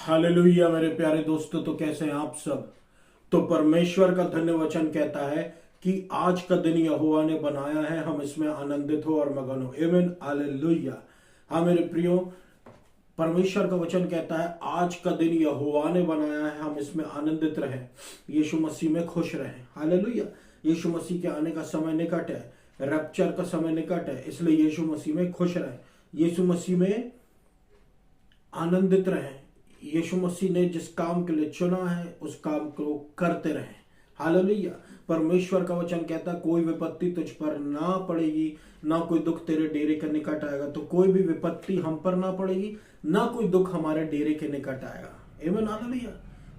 Hallelujah मेरे प्यारे दोस्तों, तो कैसे हैं आप सब। तो परमेश्वर का धन्य वचन कहता है कि आज का दिन यहोवा ने बनाया है, हम इसमें आनंदित हो और मगन हो। आमीन, हालेलुया। हाँ मेरे प्रियो, परमेश्वर का वचन कहता है आज का दिन यहोवा ने बनाया है, हम इसमें आनंदित रहें, यीशु मसीह में खुश रहें। हालेलुया। यीशु मसीह के आने का समय निकट है, रैप्चर का समय निकट है, इसलिए यीशु मसीह में खुश रहें, यीशु मसीह में आनंदित रहें। यीशु मसीह ने जिस काम के लिए चुना है उस काम को करते रहें। हालेलुया। परमेश्वर का वचन कहता है कोई विपत्ति तुझ पर ना पड़ेगी, ना कोई दुख तेरे डेरे के निकट आएगा। तो कोई भी विपत्ति हम पर ना पड़ेगी, ना कोई दुख हमारे डेरे के निकट आएगा। आमीन, हालेलुया।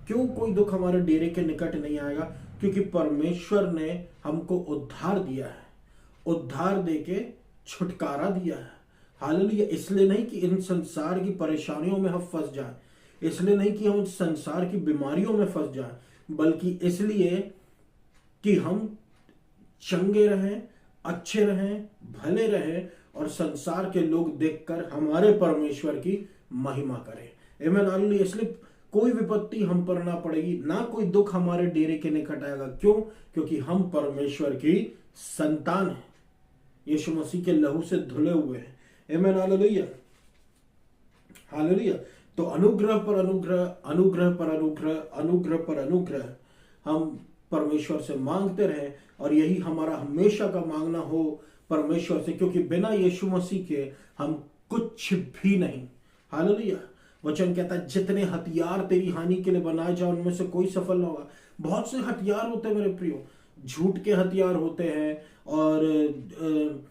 क्यों कोई दुख हमारे डेरे के निकट नहीं आएगा? क्योंकि परमेश्वर ने हमको उद्धार दिया है, उद्धार देके छुटकारा दिया है। हालेलुया। इसलिए नहीं कि इन संसार की परेशानियों में हम फंस जाएं, इसलिए नहीं कि हम संसार की बीमारियों में फंस जाएं, बल्कि इसलिए कि हम चंगे रहें, अच्छे रहें, भले रहें और संसार के लोग देखकर हमारे परमेश्वर की महिमा करें। आमीन, हालेलुया। इसलिए कोई विपत्ति हम पर ना पड़ेगी, ना कोई दुख हमारे डेरे के निकट आएगा। क्यों? क्योंकि हम परमेश्वर की संतान हैं, यीशु मसीह के लहू से धुले हुए हैं। आमीन, हालेलुया, हालेलुया। तो अनुग्रह पर अनुग्रह, अनुग्रह पर अनुग्रह, अनुग्रह पर अनुग्रह हम परमेश्वर से मांगते रहें, और यही हमारा हमेशा का मांगना हो परमेश्वर से, क्योंकि बिना यीशु मसीह के हम कुछ भी नहीं। हालेलुया। वचन कहता है जितने हथियार तेरी हानि के लिए बनाए जाए उनमें से कोई सफल ना होगा। बहुत से हथियार होते हैं मेरे प्रियो, झूठ के हथियार होते हैं और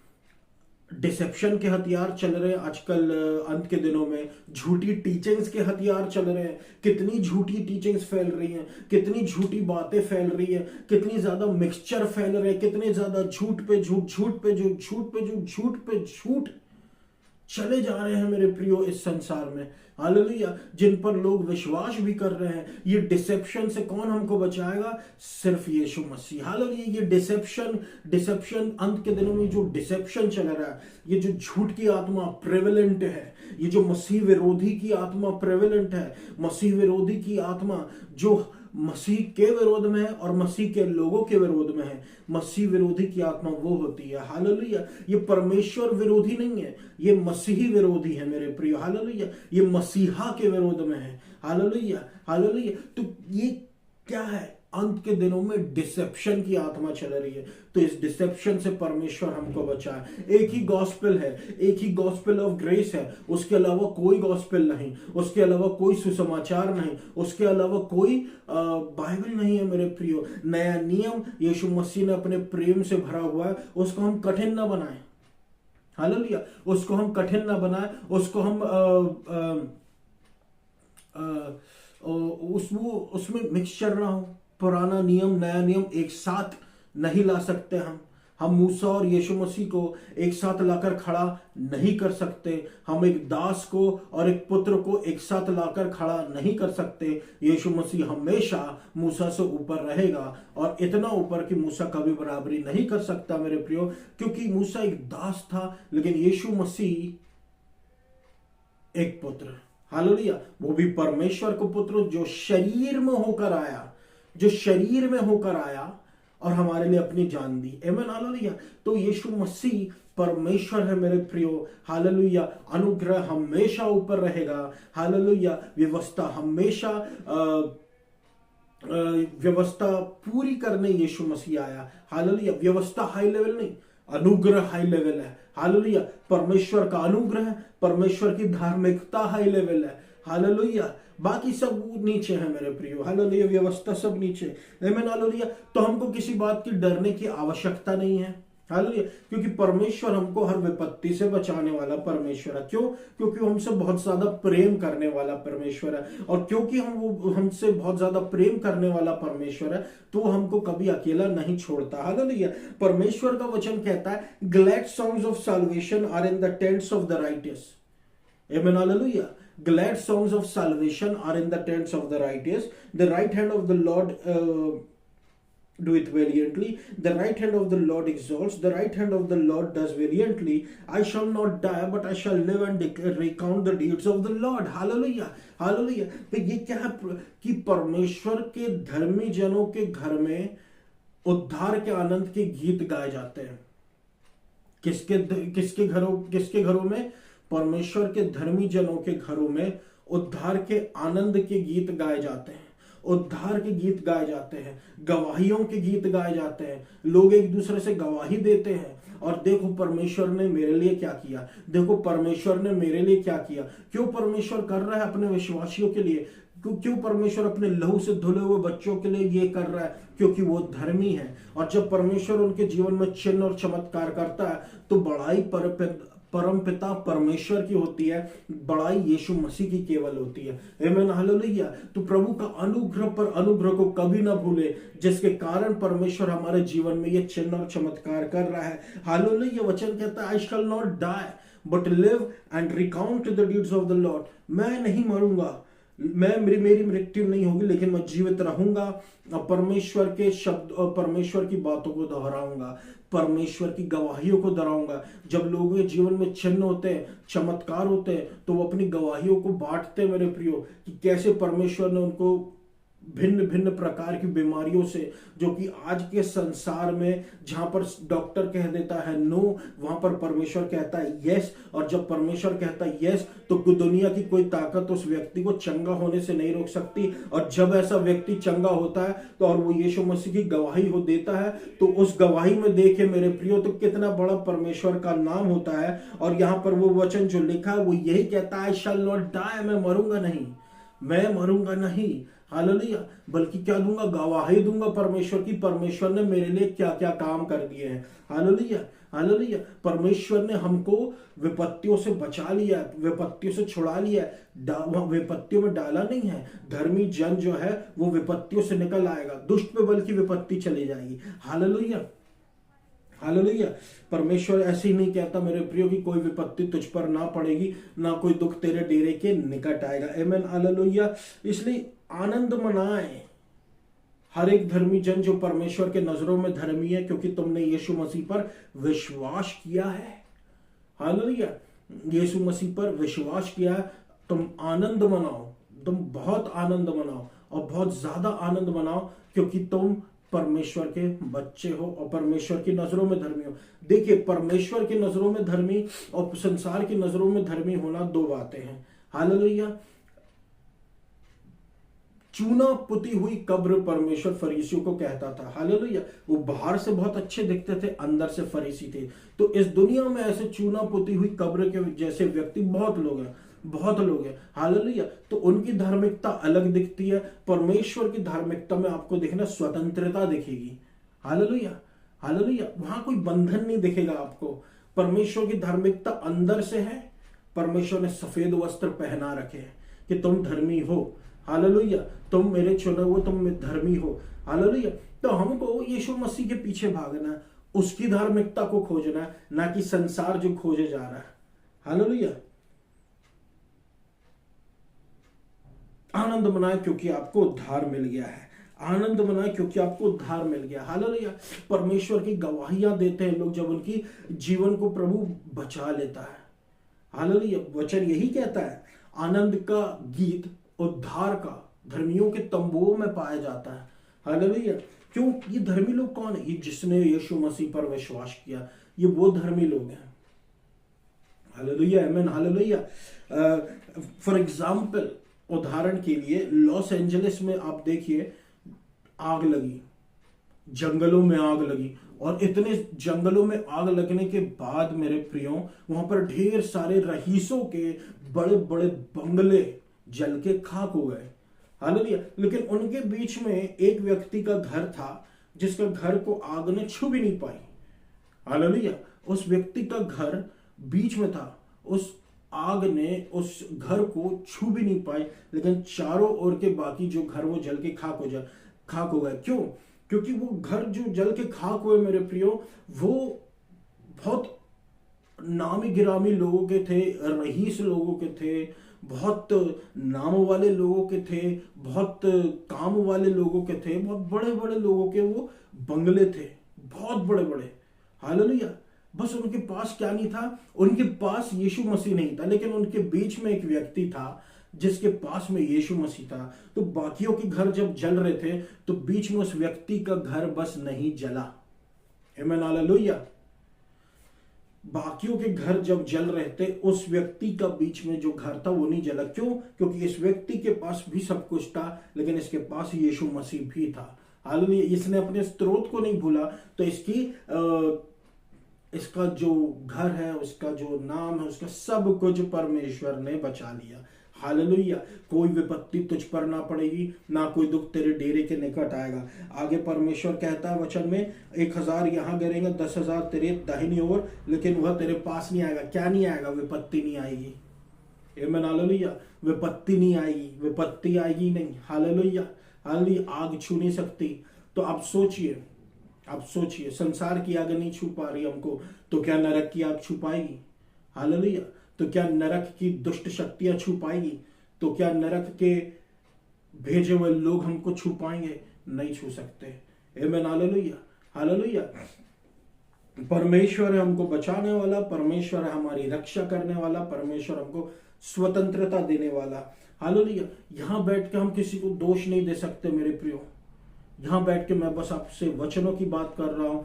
डिसेप्शन के हथियार चल रहे हैं आजकल। अंत के दिनों में झूठी टीचिंग्स के हथियार चल रहे हैं। कितनी झूठी टीचिंग्स फैल रही हैं, कितनी झूठी बातें फैल रही है, कितनी ज्यादा मिक्सचर फैल रहे हैं, कितने ज्यादा झूठ पे झूठ, झूठ पे झूठ, झूठ पे झूठ, झूठ पे झूठ चले जा रहे हैं मेरे प्रियो इस संसार में। हालेलुया। जिन पर लोग विश्वास भी कर रहे हैं। ये डिसेप्शन से कौन हमको बचाएगा? सिर्फ यीशु मसीह। हालेलुया। ये डिसेप्शन अंत के दिनों में जो डिसेप्शन चल रहा है, ये जो झूठ की आत्मा प्रेवलेंट है, ये जो मसीह विरोधी की आत्मा प्रेवलेंट है, मसीह विरोधी की आत्मा जो मसीह के विरोध में है और मसीह के लोगों के विरोध में है, मसीह विरोधी की आत्मा वो होती है। हालेलुया। ये परमेश्वर विरोधी नहीं है, ये मसीही विरोधी है मेरे प्रिय। हालेलुया। ये मसीहा के विरोध में है। Hallelujah, hallelujah. तो ये क्या है? अंत के दिनों में डिसेप्शन की आत्मा चल रही है। तो इस डिसेप्शन से परमेश्वर हमको बचाए। एक ही गॉस्पेल है, एक ही गॉस्पेल ऑफ ग्रेस है, उसके अलावा कोई गॉस्पेल नहीं, उसके अलावा कोई सुसमाचार नहीं, उसके अलावा कोई बाइबल नहीं है मेरे प्रियो। नया नियम यीशु मसीह ने अपने प्रेम से भरा हुआ है, उसको हम कठिन ना बनाएं। हालेलुया। उसको हम कठिन ना बनाएं, उसको हम उसमें मिक्सचर ना हो। पुराना नियम नया नियम एक साथ नहीं ला सकते हम मूसा और यीशु मसीह को एक साथ लाकर खड़ा नहीं कर सकते। हम एक दास को और एक पुत्र को एक साथ लाकर खड़ा नहीं कर सकते। यीशु मसीह हमेशा मूसा से ऊपर रहेगा, और इतना ऊपर कि मूसा कभी बराबरी नहीं कर सकता मेरे प्रियो, क्योंकि मूसा एक दास था, लेकिन यीशु मसीह एक पुत्र। हालेलुया। वो भी परमेश्वर को पुत्र जो शरीर में होकर आया, जो शरीर में होकर आया और हमारे लिए अपनी जान दी। आमीन, हालेलुया। तो यीशु मसीह परमेश्वर है मेरे प्रियो। हालेलुया। अनुग्रह हमेशा ऊपर रहेगा। हालेलुया। व्यवस्था हमेशा व्यवस्था पूरी करने यीशु मसीह आया। हालेलुया। व्यवस्था हाई लेवल नहीं, अनुग्रह हाई लेवल है। हालेलुया। परमेश्वर का अनुग्रह, परमेश्वर की धार्मिकता हाई लेवल है। हालेलुया। बाकी सब नीचे है मेरे प्रियो। हालेलुया। व्यवस्था सब नीचे। आमीन, हालेलुया। तो हमको किसी बात की डरने की आवश्यकता नहीं है। हालेलुया। क्योंकि परमेश्वर हमको हर विपत्ति से बचाने वाला परमेश्वर है। क्यों? क्योंकि वो हमसे बहुत ज्यादा प्रेम करने वाला परमेश्वर है, और क्योंकि वो हमसे बहुत ज्यादा प्रेम करने वाला परमेश्वर है, तो वो हमको कभी अकेला नहीं छोड़ता। हालेलुया। परमेश्वर का वचन कहता है glad songs of salvation are in the tents of the righteous. आमीन, हालेलुया। Glad songs of salvation are in the tents of the righteous. The right hand of the Lord do it valiantly. The right hand of the Lord exalts, the right hand of the Lord does valiantly. I shall not die, but I shall live and recount the deeds of the Lord. Hallelujah, hallelujah. तो ये क्या है कि परमेश्वर के धर्मी जनों के घर में उद्धार के आनंद के गीत गाए जाते हैं। किसके घरों में? परमेश्वर के धर्मी जनों के घरों में उद्धार के आनंद के गीत गाए जाते हैं, उद्धार के गीत गाए जाते हैं, गवाहियों के गीत गाए जाते हैं। लोग एक दूसरे से गवाही देते हैं और देखो परमेश्वर ने मेरे लिए क्या किया, देखो परमेश्वर ने मेरे लिए क्या किया। क्यों परमेश्वर कर रहा है अपने विश्वासियों के लिए? क्यों परमेश्वर अपने लहू से धुले हुए बच्चों के लिए ये कर रहा है? क्योंकि वो धर्मी है। और जब परमेश्वर उनके जीवन में चिन्ह और चमत्कार करता है तो बड़ाई परम पिता परमेश्वर की होती है, बड़ाई यीशु मसीह की केवल होती है। आमीन, हालेलुया। तो प्रभु का अनुग्रह पर अनुग्रह को कभी ना भूले, जिसके कारण परमेश्वर हमारे जीवन में ये चिन्ह और चमत्कार कर रहा है। हालेलुया। वचन कहता है I shall not die but live and recount the deeds of the Lord. मैं नहीं मरूंगा, मेरी मृत्यु नहीं होगी, लेकिन मैं जीवित रहूंगा और परमेश्वर के शब्द और परमेश्वर की बातों को दोहराऊंगा, परमेश्वर की गवाहियों को दोहराऊंगा। जब लोगों के जीवन में चिन्ह होते हैं, चमत्कार होते हैं, तो वो अपनी गवाहियों को बांटते हैं मेरे प्रियो, कि कैसे परमेश्वर ने उनको भिन्न भिन्न प्रकार की बीमारियों से, जो कि आज के संसार में जहां पर डॉक्टर कह देता है नो, वहां पर परमेश्वर कहता है यस। और जब परमेश्वर कहता है यस, तो दुनिया की कोई ताकत उस व्यक्ति को चंगा होने से नहीं रोक सकती। और जब ऐसा व्यक्ति चंगा होता है तो और वो यीशु मसीह की गवाही हो देता है, तो उस गवाही में देखे मेरे प्रियो तो कितना बड़ा परमेश्वर का नाम होता है। और यहाँ पर वो वचन जो लिखा है वो यही कहता है आई शैल नॉट डाई, मैं मरूंगा नहीं, मैं मरूंगा नहीं। हालेलुया। बल्कि क्या दूंगा? गवाही दूंगा परमेश्वर की, परमेश्वर ने मेरे लिए क्या क्या काम कर दिए हैं। Hallelujah, hallelujah. परमेश्वर ने हमको विपत्तियों से बचा लिया, विपत्तियों से छुड़ा लिया, विपत्तियों में डाला नहीं है। धर्मी जन जो है वो विपत्तियों से निकल आएगा, दुष्ट पे बल्कि विपत्ति चली जाएगी। Hallelujah, hallelujah. परमेश्वर ऐसे ही नहीं कहता मेरे प्रियो की कोई विपत्ति तुझ पर ना पड़ेगी, ना कोई दुख तेरे डेरे के निकट आएगा। आमीन, हालेलुया। इसलिए आनंद मनाए हर एक धर्मी जन जो परमेश्वर के नजरों में धर्मी है, क्योंकि तुमने यीशु मसीह पर विश्वास किया है। हालेलुया। यीशु मसीह पर विश्वास किया है। तुम आनंद मनाओ, तुम बहुत आनंद मनाओ और बहुत ज्यादा आनंद मनाओ, क्योंकि तुम परमेश्वर के बच्चे हो और परमेश्वर की नजरों में धर्मी हो। देखिए, परमेश्वर की नजरों में धर्मी और संसार की नजरों में धर्मी होना दो बातें हैं। हालेलुया। चूना पुती हुई कब्र परमेश्वर फरीसियों को कहता था। हालेलुया। वो बाहर से बहुत अच्छे दिखते थे, अंदर से फरीसी थे। तो इस दुनिया में ऐसे चूना पुती हुई कब्र के जैसे व्यक्ति बहुत लोग हैं, बहुत लोग हैं। हालेलुया। तो उनकी धार्मिकता अलग दिखती है। परमेश्वर की धार्मिकता में आपको देखना स्वतंत्रता दिखेगी। Hallelujah, hallelujah. वहां कोई बंधन नहीं दिखेगा आपको। परमेश्वर की धार्मिकता अंदर से है। परमेश्वर ने सफेद वस्त्र पहना रखे हैं कि तुम धर्मी हो। हालेलुया। तुम मेरे चुने हुए, तुम धर्मी हो। हालेलुया। तो हमको यीशु मसीह के पीछे भागना है, उसकी धार्मिकता को खोजना है, ना कि संसार जो खोजे जा रहा है। हालेलुया। आनंद मनाए क्योंकि आपको उद्धार मिल गया है। आनंद मनाए क्योंकि आपको उद्धार मिल गया। हालेलुया। परमेश्वर की गवाहियां देते हैं लोग जब उनकी जीवन को प्रभु बचा लेता है। हालेलुया। वचन यही कहता है, आनंद का गीत उद्धार का धर्मियों के तंबुओं में पाया जाता है। हालेलुया। क्यों? ये धर्मी लोग कौन है? ये जिसने यीशु मसीह पर विश्वास किया, ये वो धर्मी लोग हैं। हालेलुया, आमीन, हालेलुया। फॉर एग्जाम्पल, उदाहरण के लिए लॉस एंजलिस में आप देखिए, आग लगी, जंगलों में आग लगी, और इतने जंगलों में आग लगने के बाद मेरे प्रियो, वहां पर ढेर सारे रईसों के बड़े बड़े बंगले जल के खाक हो गए। हालेलुया। लेकिन उनके बीच में एक व्यक्ति का घर था जिसका घर को आग ने छू भी नहीं पाई। हालेलुया। उस व्यक्ति का घर बीच में था, उस आग ने उस घर को छू भी नहीं पाई, लेकिन चारों ओर के बाकी जो घर वो जल के खाक हो गए। क्यों? क्योंकि वो घर जो जल के खाक हुए मेरे प्रियो, वो बहुत नामी गिरामी लोगों के थे, रईस लोगों के थे, बहुत नाम वाले लोगों के थे, बहुत काम वाले लोगों के थे, बहुत बड़े बड़े लोगों के वो बंगले थे, बहुत बड़े बड़े। हालेलुया। बस उनके पास क्या नहीं था, उनके पास यीशु मसीह नहीं था, लेकिन उनके बीच में एक व्यक्ति था जिसके पास में यीशु मसीह था। तो बाकियों के घर जब जल रहे थे तो बीच में उस व्यक्ति का घर बस नहीं जला। आमीन, हालेलुया। बाकियों के घर जब जल रहे थे, उस व्यक्ति का बीच में जो घर था वो नहीं जला। क्यों? क्योंकि इस व्यक्ति के पास भी सब कुछ था, लेकिन इसके पास यीशु मसीह भी था। हालेलुया। इसने अपने स्रोत को नहीं भूला, तो इसका जो घर है, उसका जो नाम है, उसका सब कुछ परमेश्वर ने बचा लिया। हालेलुया। कोई विपत्ति तुझ पर ना पड़ेगी, ना कोई दुख तेरे डेरे के निकट आएगा। आगे परमेश्वर कहता है वचन में, 1000 यहां गिरेंगे, 10,000 तेरे दाहिनी ओर, लेकिन वह तेरे पास नहीं आएगा। क्या नहीं आएगा? विपत्ति नहीं आएगी। आमीन, हालेलुया। विपत्ति नहीं आएगी, विपत्ति आएगी नहीं। हालेलुया। हालेलुया। आग छू नहीं सकती। तो आप सोचिए, संसार की आग नहीं छू पा रही हमको, तो क्या नरक की आग छू पाएगी? हालेलुया। तो क्या नरक की दुष्ट शक्तियां छू पाएगी? तो क्या नरक के भेजे हुए लोग हमको छू पाएंगे? नहीं छू सकते। आमीन, हालेलुया। हालेलुया। परमेश्वर है हमको बचाने वाला, परमेश्वर है हमारी रक्षा करने वाला, परमेश्वर हमको स्वतंत्रता देने वाला। हालेलुया। यहां बैठ के हम किसी को दोष नहीं दे सकते मेरे प्रियो। यहां बैठ के मैं बस आपसे वचनों की बात कर रहा हूं,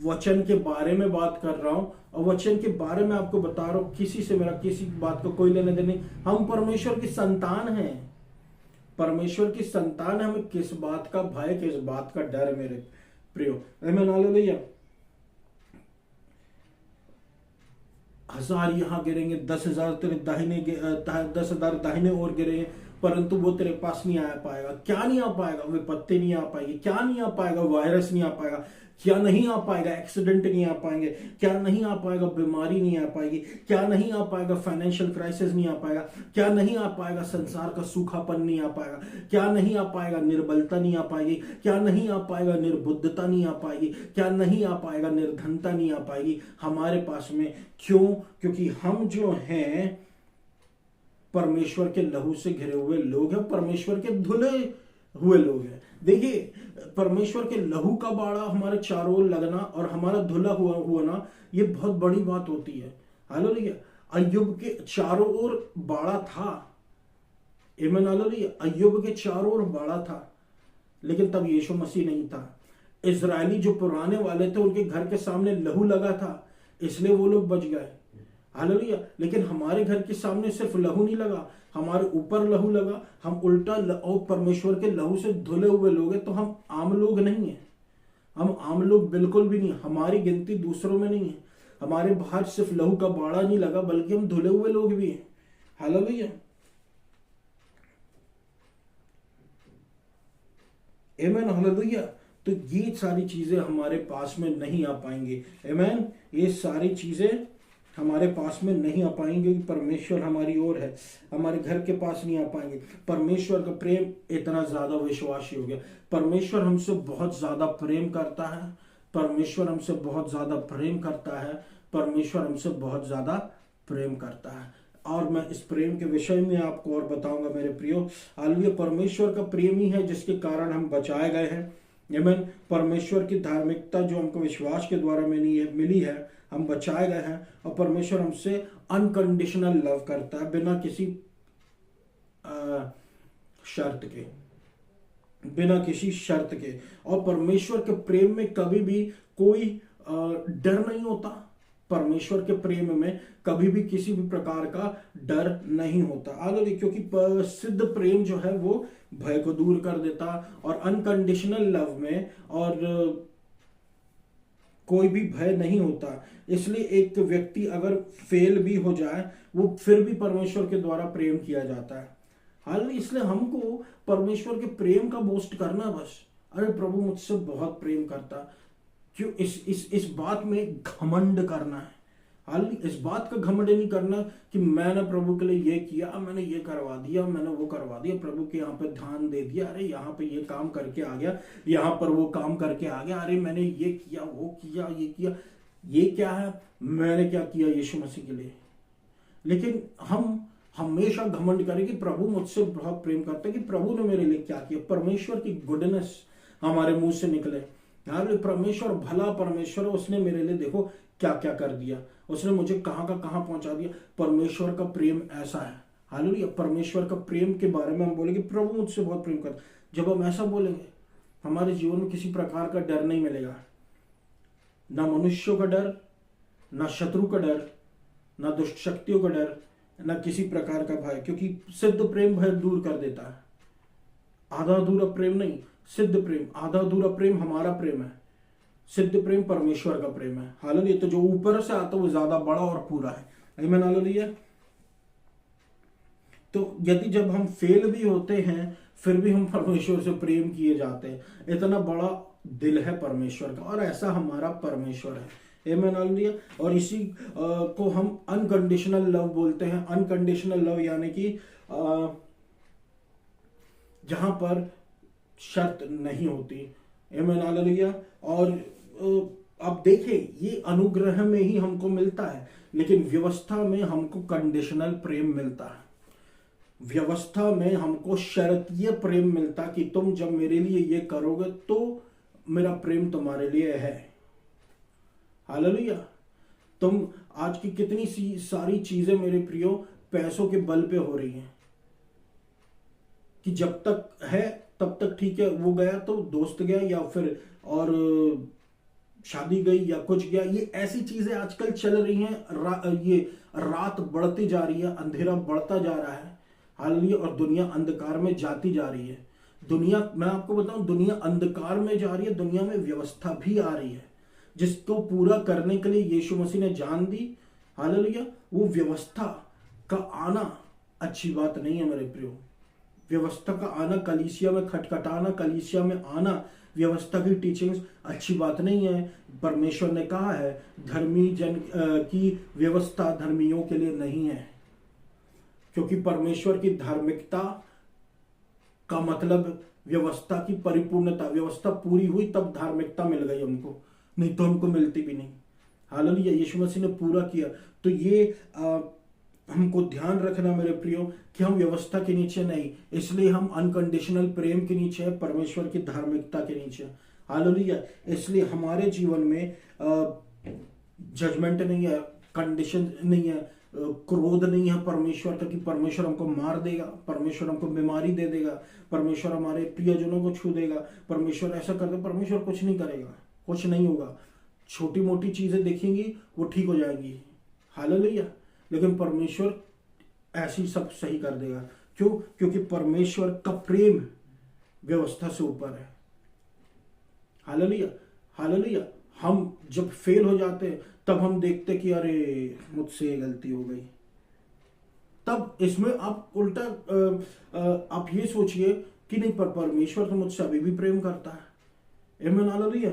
वचन के बारे में बात कर रहा हूं, और वचन के बारे में आपको बता रहा हूं। किसी से मेरा किसी बात को कोई लेने देने नहीं। हम परमेश्वर की संतान हैं, परमेश्वर की संतान है। हमें किस बात का भय, किस बात का डर मेरे प्रियो? आमीन, हालेलुया। 1000 यहां गिरेंगे, 10,000 तेरे दाहिने 10,000 दाहिने ओर गिरे, परंतु वो तेरे पास नहीं आ पाएगा। क्या नहीं आ पाएगा? विपत्ति नहीं आ पाएगी। क्या नहीं आ पाएगा? वायरस नहीं आ पाएगा। क्या नहीं आ पाएगा? एक्सीडेंट नहीं आ पाएंगे। क्या नहीं आ पाएगा? बीमारी नहीं आ पाएगी। क्या नहीं आ पाएगा? फाइनेंशियल क्राइसिस नहीं आ पाएगा। क्या नहीं आ पाएगा? संसार का सूखापन नहीं आ पाएगा। क्या नहीं आ पाएगा? निर्बलता नहीं आ पाएगी। क्या नहीं आ पाएगा? निर्बुद्धता नहीं आ पाएगी। क्या नहीं आ पाएगा? निर्धनता नहीं आ पाएगी हमारे पास में। क्यों? क्योंकि हम जो हैं परमेश्वर के लहू से घिरे हुए लोग हैं, परमेश्वर के धुले हुए लोग हैं। देखिए, परमेश्वर के लहू का बाड़ा हमारे चारों ओर लगना और हमारा धुला हुआ ना, ये बहुत बड़ी बात होती है। हालेलुया। अय्यूब के चारों ओर बाड़ा था। आमीन, हालेलुया। अय्यूब के चारों ओर बाड़ा था, लेकिन तब यीशु मसीह नहीं था। इजरायली जो पुराने वाले थे, उनके घर के सामने लहू लगा था, इसलिए वो लोग बच गए। हालेलुया। लेकिन हमारे घर के सामने सिर्फ लहू नहीं लगा, हमारे ऊपर लहू लगा। हम उल्टा और परमेश्वर के लहू से धुले हुए लोग हैं। तो हम आम लोग नहीं हैं, हम आम लोग बिल्कुल भी नहीं। हमारी गिनती दूसरों में नहीं है। हमारे बाहर सिर्फ लहू का बाड़ा नहीं लगा, बल्कि हम धुले हुए लोग भी हैं। हालेलुया। आमीन, हालेलुया। तो ये सारी चीजें हमारे पास में नहीं आ पाएंगे। आमीन। ये सारी चीजें हमारे पास में नहीं आ पाएंगे। परमेश्वर हमारी ओर है, हमारे घर के पास नहीं आ पाएंगे। परमेश्वर का प्रेम इतना ज्यादा विश्वासी हो गया। परमेश्वर हमसे बहुत ज्यादा प्रेम करता है, परमेश्वर हमसे बहुत ज्यादा प्रेम करता है, परमेश्वर हमसे बहुत ज्यादा प्रेम करता है। और मैं इस प्रेम के विषय में आपको और बताऊंगा मेरे प्रियो। हालेलुया। परमेश्वर का प्रेम ही है जिसके कारण हम बचाए गए हैं। आमीन। परमेश्वर की धार्मिकता जो हमको विश्वास के द्वारा मिली है, हम बचाए गए हैं। और परमेश्वर हमसे अनकंडीशनल लव करता है, बिना किसी शर्त के, बिना किसी शर्त के। और परमेश्वर के प्रेम में कभी भी कोई डर नहीं होता। परमेश्वर के प्रेम में कभी भी किसी भी प्रकार का डर नहीं होता। आगे, क्योंकि सिद्ध प्रेम जो है वो भय को दूर कर देता, और अनकंडीशनल लव में और कोई भी भय नहीं होता। इसलिए एक व्यक्ति अगर फेल भी हो जाए, वो फिर भी परमेश्वर के द्वारा प्रेम किया जाता है। हाल इसलिए हमको परमेश्वर के प्रेम का बोस्ट करना बस, अरे प्रभु मुझसे बहुत प्रेम करता, क्यों इस बात में घमंड करना है। हाल इस बात का घमंड नहीं करना कि मैंने प्रभु के लिए ये किया, मैंने ये करवा दिया, मैंने वो करवा दिया, प्रभु के यहाँ पे ध्यान दे दिया, अरे यहाँ पे ये काम करके आ गया, यहाँ पर वो काम करके आ गया, अरे मैंने ये किया, वो किया, ये किया। ये क्या है? मैंने क्या किया यीशु मसीह के लिए? लेकिन हमेशा घमंड करे कि प्रभु मुझसे बहुत प्रेम करता है, कि प्रभु ने मेरे लिए क्या किया। परमेश्वर की गुडनेस हमारे मुंह से निकले, यार परमेश्वर भला परमेश्वर, उसने मेरे लिए देखो क्या क्या कर दिया, उसने मुझे कहां का कहां पहुंचा दिया। परमेश्वर का प्रेम ऐसा है। हालेलुया। परमेश्वर का प्रेम के बारे में हम बोलेंगे प्रभु मुझसे बहुत प्रेम करता। जब हम ऐसा बोलेंगे हमारे जीवन में किसी प्रकार का डर नहीं मिलेगा, ना मनुष्यों का डर, ना शत्रु का डर, ना दुष्ट शक्तियों का डर, ना किसी प्रकार का भय, क्योंकि सिद्ध प्रेम भय दूर कर देता है। आधा अधूरा प्रेम नहीं, सिद्ध प्रेम। आधा अधूरा प्रेम हमारा प्रेम है, सिद्ध प्रेम परमेश्वर का प्रेम है। हालेलुया। तो जो ऊपर से आता है वो ज्यादा बड़ा और पूरा है। आमीन। हालेलुया। तो यदि जब हम फेल भी होते हैं फिर भी हम परमेश्वर से प्रेम किए जाते हैं। इतना बड़ा दिल है परमेश्वर का, और ऐसा हमारा परमेश्वर है। आमीन। हालेलुया। और इसी को हम अनकंडीशनल लव बोलते हैं। अनकंडीशनल लव यानी कि जहां पर शर्त नहीं होती। आमीन। हालेलुया। और अब देखें, ये अनुग्रह में ही हमको मिलता है, लेकिन व्यवस्था में हमको कंडीशनल प्रेम मिलता है। व्यवस्था में हमको शर्तीय प्रेम मिलता कि तुम जब मेरे लिए ये करोगे तो मेरा प्रेम तुम्हारे लिए है। हालेलुया। तुम आज की कितनी सी सारी चीजें मेरे प्रियो पैसों के बल पे हो रही हैं, कि जब तक है तब तक ठीक है, वो गया तो दोस्त गया, या फिर और शादी गई, या कुछ गया। ये ऐसी चीजें आजकल चल रही हैं। ये रात बढ़ती जा रही है, अंधेरा बढ़ता जा रहा है। हालेलुया। और दुनिया अंधकार में जाती जा रही है। दुनिया, मैं आपको बताऊं, दुनिया अंधकार में जा रही है। दुनिया में व्यवस्था भी आ रही है जिसको पूरा करने के लिए यीशु मसीह ने जान दी। हालेलुया। वो व्यवस्था का आना अच्छी बात नहीं है मेरे प्रियो। व्यवस्था का आना, कलीसिया में खटखटाना, कलीसिया में आना, व्यवस्था की टीचिंग्स अच्छी बात नहीं है। परमेश्वर ने कहा है धर्मी जन की व्यवस्था धर्मियों के लिए नहीं है, क्योंकि परमेश्वर की धार्मिकता का मतलब व्यवस्था की परिपूर्णता। व्यवस्था पूरी हुई तब धार्मिकता मिल गई हमको, नहीं तो हमको मिलती भी नहीं। हालेलुया। यीशु मसीह ने पूरा किया। तो ये हमको ध्यान रखना मेरे प्रियो कि हम व्यवस्था के नीचे नहीं, इसलिए हम अनकंडीशनल प्रेम के नीचे है, परमेश्वर की धार्मिकता के नीचे। हालेलुया। इसलिए हमारे जीवन में जजमेंट नहीं है, कंडीशन नहीं है, क्रोध नहीं है परमेश्वर का कि परमेश्वर हमको मार देगा, परमेश्वर हमको बीमारी दे देगा, परमेश्वर हमारे प्रियजनों को छू देगा, परमेश्वर ऐसा कर दे। परमेश्वर कुछ नहीं करेगा, कुछ नहीं होगा। छोटी मोटी चीजें देखेंगी वो ठीक हो जाएंगी। हालेलुया। लेकिन परमेश्वर ऐसी सब सही कर देगा। क्यों? क्योंकि परमेश्वर का प्रेम व्यवस्था से ऊपर है। हालेलुया। हालेलुया। हम जब फेल हो जाते हैं तब हम देखते कि अरे मुझसे गलती हो गई। तब इसमें आप उल्टा आप ये सोचिए कि नहीं, पर परमेश्वर तो मुझसे अभी भी प्रेम करता है। आमीन। हालेलुया।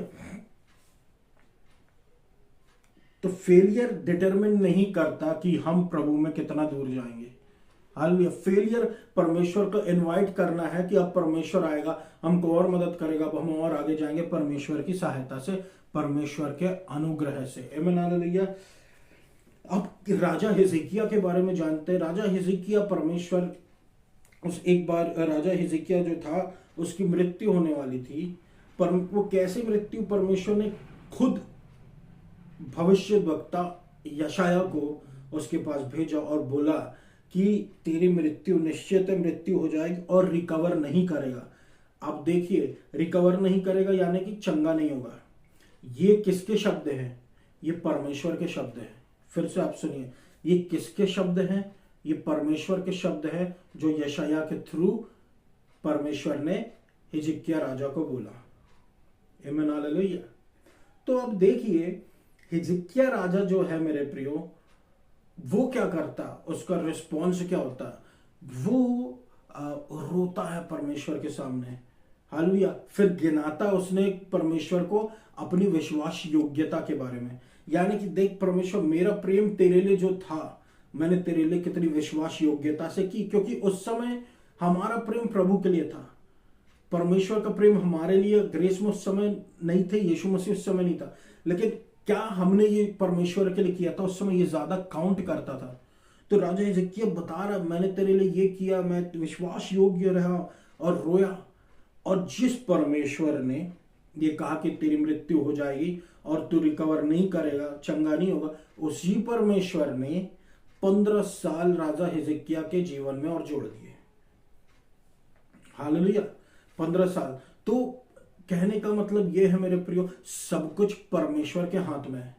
तो फेलियर डिटरमिन नहीं करता कि हम प्रभु में कितना दूर जाएंगे। हालेलुया। फेलियर परमेश्वर को इनवाइट करना है कि अब परमेश्वर आएगा, हमको और मदद करेगा, अब हम और आगे जाएंगे परमेश्वर की सहायता से, परमेश्वर के अनुग्रह से। आमीन। हालेलुया। अब राजा हिजकिय्याह के बारे में जानते हैं। राजा हिजकिय्याह, परमेश्वर उस एक बार राजा हिजकिय्याह जो था उसकी मृत्यु होने वाली थी, पर वो कैसे मृत्यु, परमेश्वर ने खुद भविष्यद्वक्ता यशायाह को उसके पास भेजा और बोला कि तेरी मृत्यु निश्चित मृत्यु हो जाएगी और रिकवर नहीं करेगा। आप देखिए, रिकवर नहीं करेगा यानी कि चंगा नहीं होगा। ये किसके शब्द हैं? ये परमेश्वर के शब्द हैं। फिर से आप सुनिए, ये किसके शब्द हैं? ये परमेश्वर के शब्द हैं जो यशायाह के थ्रू परमेश्वर ने हिजकिय्याह राजा को बोला। आमीन। हालेलुया। तो अब देखिए, हिजकिय्याह राजा जो है मेरे प्रियो, वो क्या करता, उसका रिस्पॉन्स क्या होता? वो रोता है परमेश्वर के सामने। हालेलुया। फिर गिनाता उसने परमेश्वर को अपनी विश्वास योग्यता के बारे में, यानी कि देख परमेश्वर, मेरा प्रेम तेरे लिए जो था, मैंने तेरे लिए कितनी विश्वास योग्यता से की, क्योंकि उस समय हमारा प्रेम प्रभु के लिए था। परमेश्वर का प्रेम हमारे लिए ग्रेस में उस समय नहीं थे, यीशु मसीह उस समय नहीं था, लेकिन क्या हमने ये परमेश्वर के लिए किया था? उस समय ये ज्यादा काउंट करता था। तो राजा हिजकिय्याह बता रहा, मैंने तेरे लिए ये किया, मैं विश्वास योग्य रहा और रोया। और जिस परमेश्वर ने ये कहा कि तेरी मृत्यु हो जाएगी और तू रिकवर नहीं करेगा, चंगा नहीं होगा, उसी परमेश्वर ने 15 साल राजा हिजकिय्याह के जीवन में और जोड़ दिए। हालेलुया, 15 साल। तो कहने का मतलब ये है मेरे प्रियो, सब कुछ परमेश्वर के हाथ में है।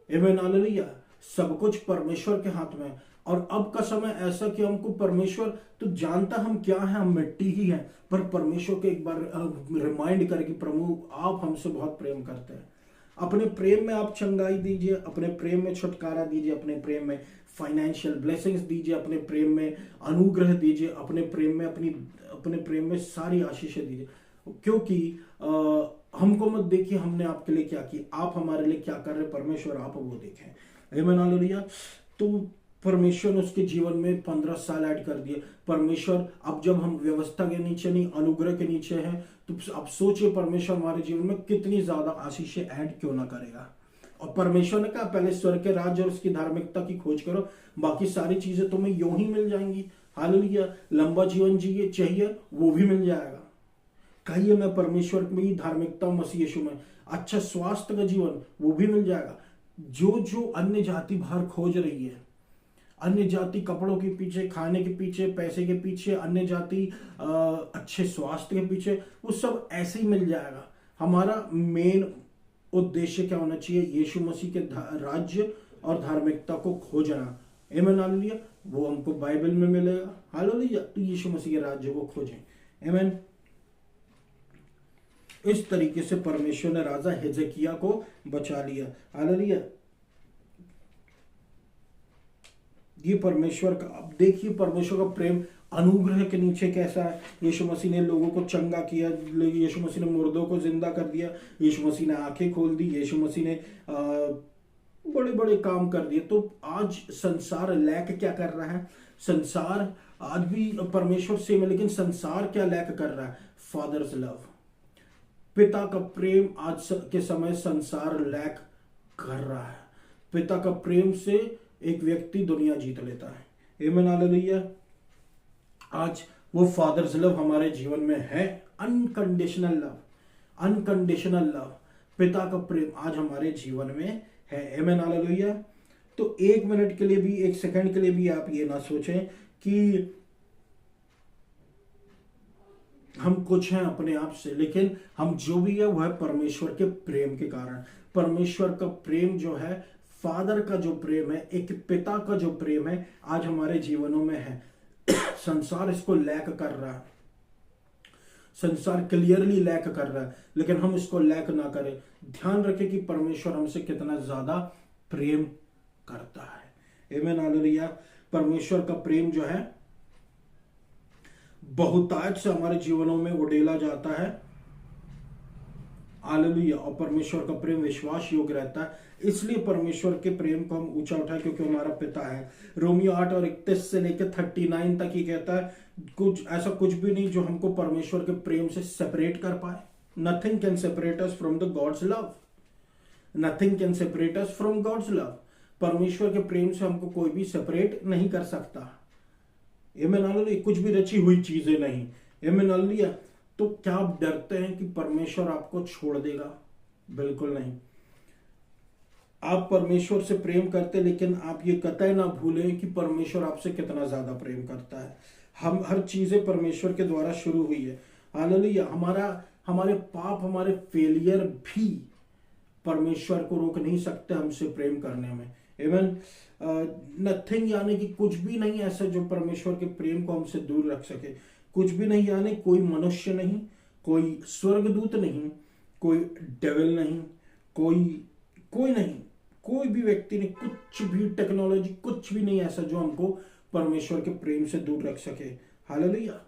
आमीन, हालेलुया। सब कुछ परमेश्वर के हाथ में है। और अब का समय ऐसा कि हमको परमेश्वर तो जानता हम क्या है, हम मिट्टी ही है, पर परमेश्वर को एक बार रिमाइंड करे कि प्रभु आप हमसे बहुत प्रेम करते हैं। अपने प्रेम में आप चंगाई दीजिए, अपने प्रेम में छुटकारा दीजिए, अपने प्रेम में फाइनेंशियल ब्लेसिंग्स दीजिए, अपने प्रेम में अनुग्रह दीजिए, अपने प्रेम में अपने प्रेम में सारी आशीषें दीजिए। क्योंकि हमको मत देखिए हमने आपके लिए क्या किया, आप हमारे लिए क्या कर रहे, परमेश्वर आप वो देखें। आमीन, हालेलुया। तो परमेश्वर ने उसके जीवन में 15 साल ऐड कर दिए। परमेश्वर, अब जब हम व्यवस्था के नीचे नहीं अनुग्रह के नीचे हैं, तो अब सोचिए परमेश्वर हमारे जीवन में कितनी ज्यादा आशीषें ऐड क्यों ना करेगा। और परमेश्वर ने कहा पहले स्वर्ग के राज्य और उसकी धार्मिकता की खोज करो, बाकी सारी चीजें तुम्हें यूं ही मिल जाएंगी। हालेलुया। लंबा जीवन जिए चाहिए, वो भी मिल जाएगा। कहिए मैं परमेश्वर की धार्मिकता मसीह यीशु में, अच्छा स्वास्थ्य का जीवन वो भी मिल जाएगा। जो अन्य जाति बाहर खोज रही है, अन्य जाति कपड़ों के पीछे, खाने के पीछे, पैसे के पीछे, अन्य जाति अच्छे स्वास्थ्य के पीछे, वो सब ऐसे ही मिल जाएगा। हमारा मेन उद्देश्य क्या होना चाहिए, यीशु मसीह के राज्य और धार्मिकता को खोजना। आमीन, हालेलुया। वो हमको बाइबल में मिलेगा। हालेलुया। तो यीशु मसीह के राज्य को खोजें। आमीन। इस तरीके से परमेश्वर ने राजा हिजकिय्याह को बचा लिया। हालेलुया। ये परमेश्वर का, अब देखिए परमेश्वर का प्रेम अनुग्रह के नीचे कैसा है। यीशु मसीह ने लोगों को चंगा किया, यीशु मसीह ने मुर्दों को जिंदा कर दिया, यीशु मसीह ने आंखें खोल दी, यीशु मसीह ने बड़े बड़े काम कर दिए। तो आज संसार लैक क्या कर रहा है, संसार आज भी परमेश्वर से में, लेकिन संसार क्या लैक कर रहा है, फादर्स लव, पिता का प्रेम। आज के समय संसार लैक कर रहा है। पिता का प्रेम से एक व्यक्ति दुनिया जीत लेता है। आमीन, हालेलुया। आज वो फादर्स लव हमारे जीवन में है, अनकंडीशनल लव, अनकंडीशनल लव, पिता का प्रेम आज हमारे जीवन में है। आमीन, हालेलुया। तो 1 मिनट के लिए भी, 1 सेकंड के लिए भी आप ये ना सोचें कि हम कुछ हैं अपने आप से, लेकिन हम जो भी है वह है परमेश्वर के प्रेम के कारण। परमेश्वर का प्रेम जो है, फादर का जो प्रेम है, एक पिता का जो प्रेम है, आज हमारे जीवनों में है। संसार इसको लैक कर रहा है, संसार क्लियरली लैक कर रहा है, लेकिन हम इसको लैक ना करें। ध्यान रखें कि परमेश्वर हमसे कितना ज्यादा प्रेम करता है। आमीन, हालेलुया। परमेश्वर का प्रेम जो है बहुतायत से हमारे जीवनों में उड़ेला जाता है। हालेलुया। और परमेश्वर का प्रेम विश्वास योग्य रहता है, इसलिए परमेश्वर के प्रेम को हम ऊंचा उठाए क्योंकि हमारा पिता है। रोमियो 8 और 31 से लेकर 39 तक ही कहता है, कुछ ऐसा कुछ भी नहीं जो हमको परमेश्वर के प्रेम से सेपरेट कर पाए। Nothing can separate us from the God's love, nothing can separate us from God's love. परमेश्वर के प्रेम से हमको कोई भी सेपरेट नहीं कर सकता। आमीन, हालेलुया। कुछ भी रची हुई चीजें नहीं। आमीन, हालेलुया। तो क्या आप डरते हैं कि परमेश्वर आपको छोड़ देगा? बिल्कुल नहीं। आप परमेश्वर से प्रेम करते, लेकिन आप ये कतई ना भूलें कि परमेश्वर आपसे कितना ज्यादा प्रेम करता है। हम हर चीजें परमेश्वर के द्वारा शुरू हुई है। हालेलुया। हमारे पाप, हमारे फेलियर भी परमेश्वर को रोक नहीं सकते हमसे प्रेम करने में। इवन नथिंग यानी कि कुछ भी नहीं ऐसा जो परमेश्वर के प्रेम को हमसे दूर रख सके। कुछ भी नहीं यानी कोई मनुष्य नहीं, कोई स्वर्गदूत नहीं, कोई डेविल नहीं, कोई नहीं, कोई भी व्यक्ति नहीं, कुछ भी टेक्नोलॉजी, कुछ भी नहीं ऐसा जो हमको परमेश्वर के प्रेम से दूर रख सके। हालेलुया।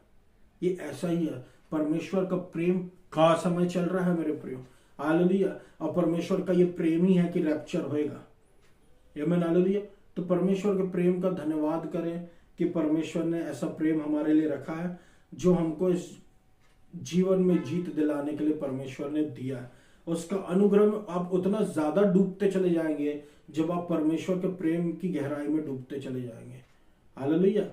ये ऐसा ही है। परमेश्वर का प्रेम का समय चल रहा है मेरे प्रियो। हालेलुया। और परमेश्वर का ये प्रेम ही है कि रैप्चर होएगा। आमीन, हालेलुया। तो परमेश्वर के प्रेम का धन्यवाद करें कि परमेश्वर ने ऐसा प्रेम हमारे लिए रखा है जो हमको इस जीवन में जीत दिलाने के लिए परमेश्वर ने दिया है। उसका अनुग्रह में आप उतना ज्यादा डूबते चले जाएंगे जब आप परमेश्वर के प्रेम की गहराई में डूबते चले जाएंगे। हालेलुया,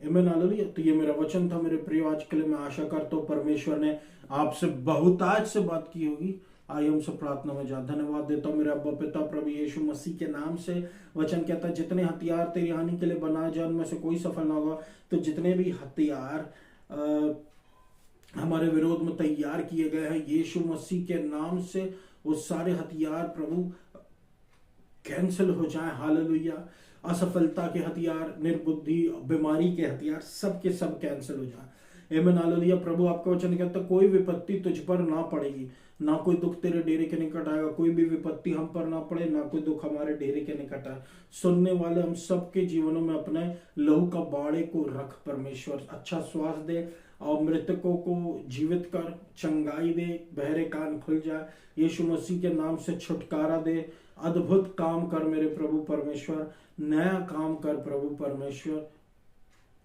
आमीन, हालेलुया। तो ये मेरा वचन था मेरे प्रिय आज के लिए। मैं आशा करता हूँ परमेश्वर ने आपसे बहुतायत से बात की होगी। आइए हम सब प्रार्थना में जा। धन्यवाद देता हूँ मेरे अब्बा पिता प्रभु यीशु मसीह के नाम से। वचन कहता है जितने हथियार तेरी हानि के लिए बनाए जाए उनमें से कोई सफल ना होगा। तो जितने भी हथियार हमारे विरोध में तैयार किए गए हैं यीशु मसीह के नाम से, वो सारे हथियार प्रभु कैंसिल हो जाए। हालेलुया। असफलता के हथियार, निर्बुद्धि, बीमारी के हथियार, सब के सब कैंसिल हो जाए। आमीन, हालेलुया। प्रभु आपका वचन कहता है कोई विपत्ति तुझ पर ना पड़ेगी, ना कोई दुख तेरे डेरे के निकट आएगा। कोई भी विपत्ति हम पर ना पड़े, ना कोई दुख हमारे डेरे के निकट आए। सुनने वाले हम सबके जीवनों में अपने लहू का बाड़े को रख परमेश्वर। अच्छा श्वास दे और मृतकों को जीवित कर, चंगाई दे, बहरे कान खुल जाए। यीशु मसीह के नाम से छुटकारा दे। अद्भुत काम कर मेरे प्रभु परमेश्वर, नया काम कर प्रभु परमेश्वर।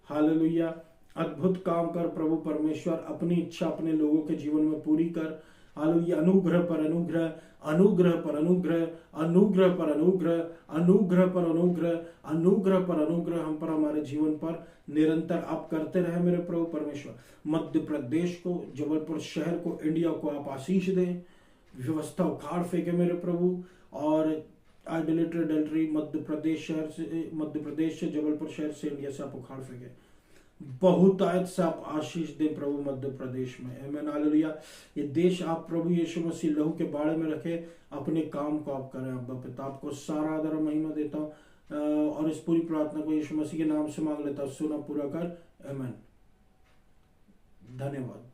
हालेलुया। अद्भुत काम कर प्रभु परमेश्वर। अपनी इच्छा अपने लोगों के जीवन में पूरी कर। हालेलुया। अनुग्रह पर अनुग्रह, अनुग्रह पर अनुग्रह, अनुग्रह पर अनुग्रह, अनुग्रह पर अनुग्रह, अनुग्रह पर अनुग्रह हम पर, हमारे जीवन पर निरंतर आप करते रहे मेरे प्रभु परमेश्वर। मध्य प्रदेश को, जबलपुर शहर को, इंडिया को आप आशीष दें। व्यवस्था उखाड़ फेंके मेरे प्रभु। और आइडोलेटरी डल्ट्री मध्य प्रदेश से, जबलपुर शहर से, इंडिया से आप उखाड़ फेंके। बहुतायत से आप आशीष दें प्रभु मध्य प्रदेश में। आमीन, हालेलुया। ये देश आप प्रभु यीशु मसीह लहू के बाड़े में रखे, अपने काम को आप करें। अब्बा पिता आपको सारा आदर और महिमा देता हूँ और इस पूरी प्रार्थना को यीशु मसीह के नाम से मांग लेता हूँ। सुना पूरा कर। आमीन। धन्यवाद।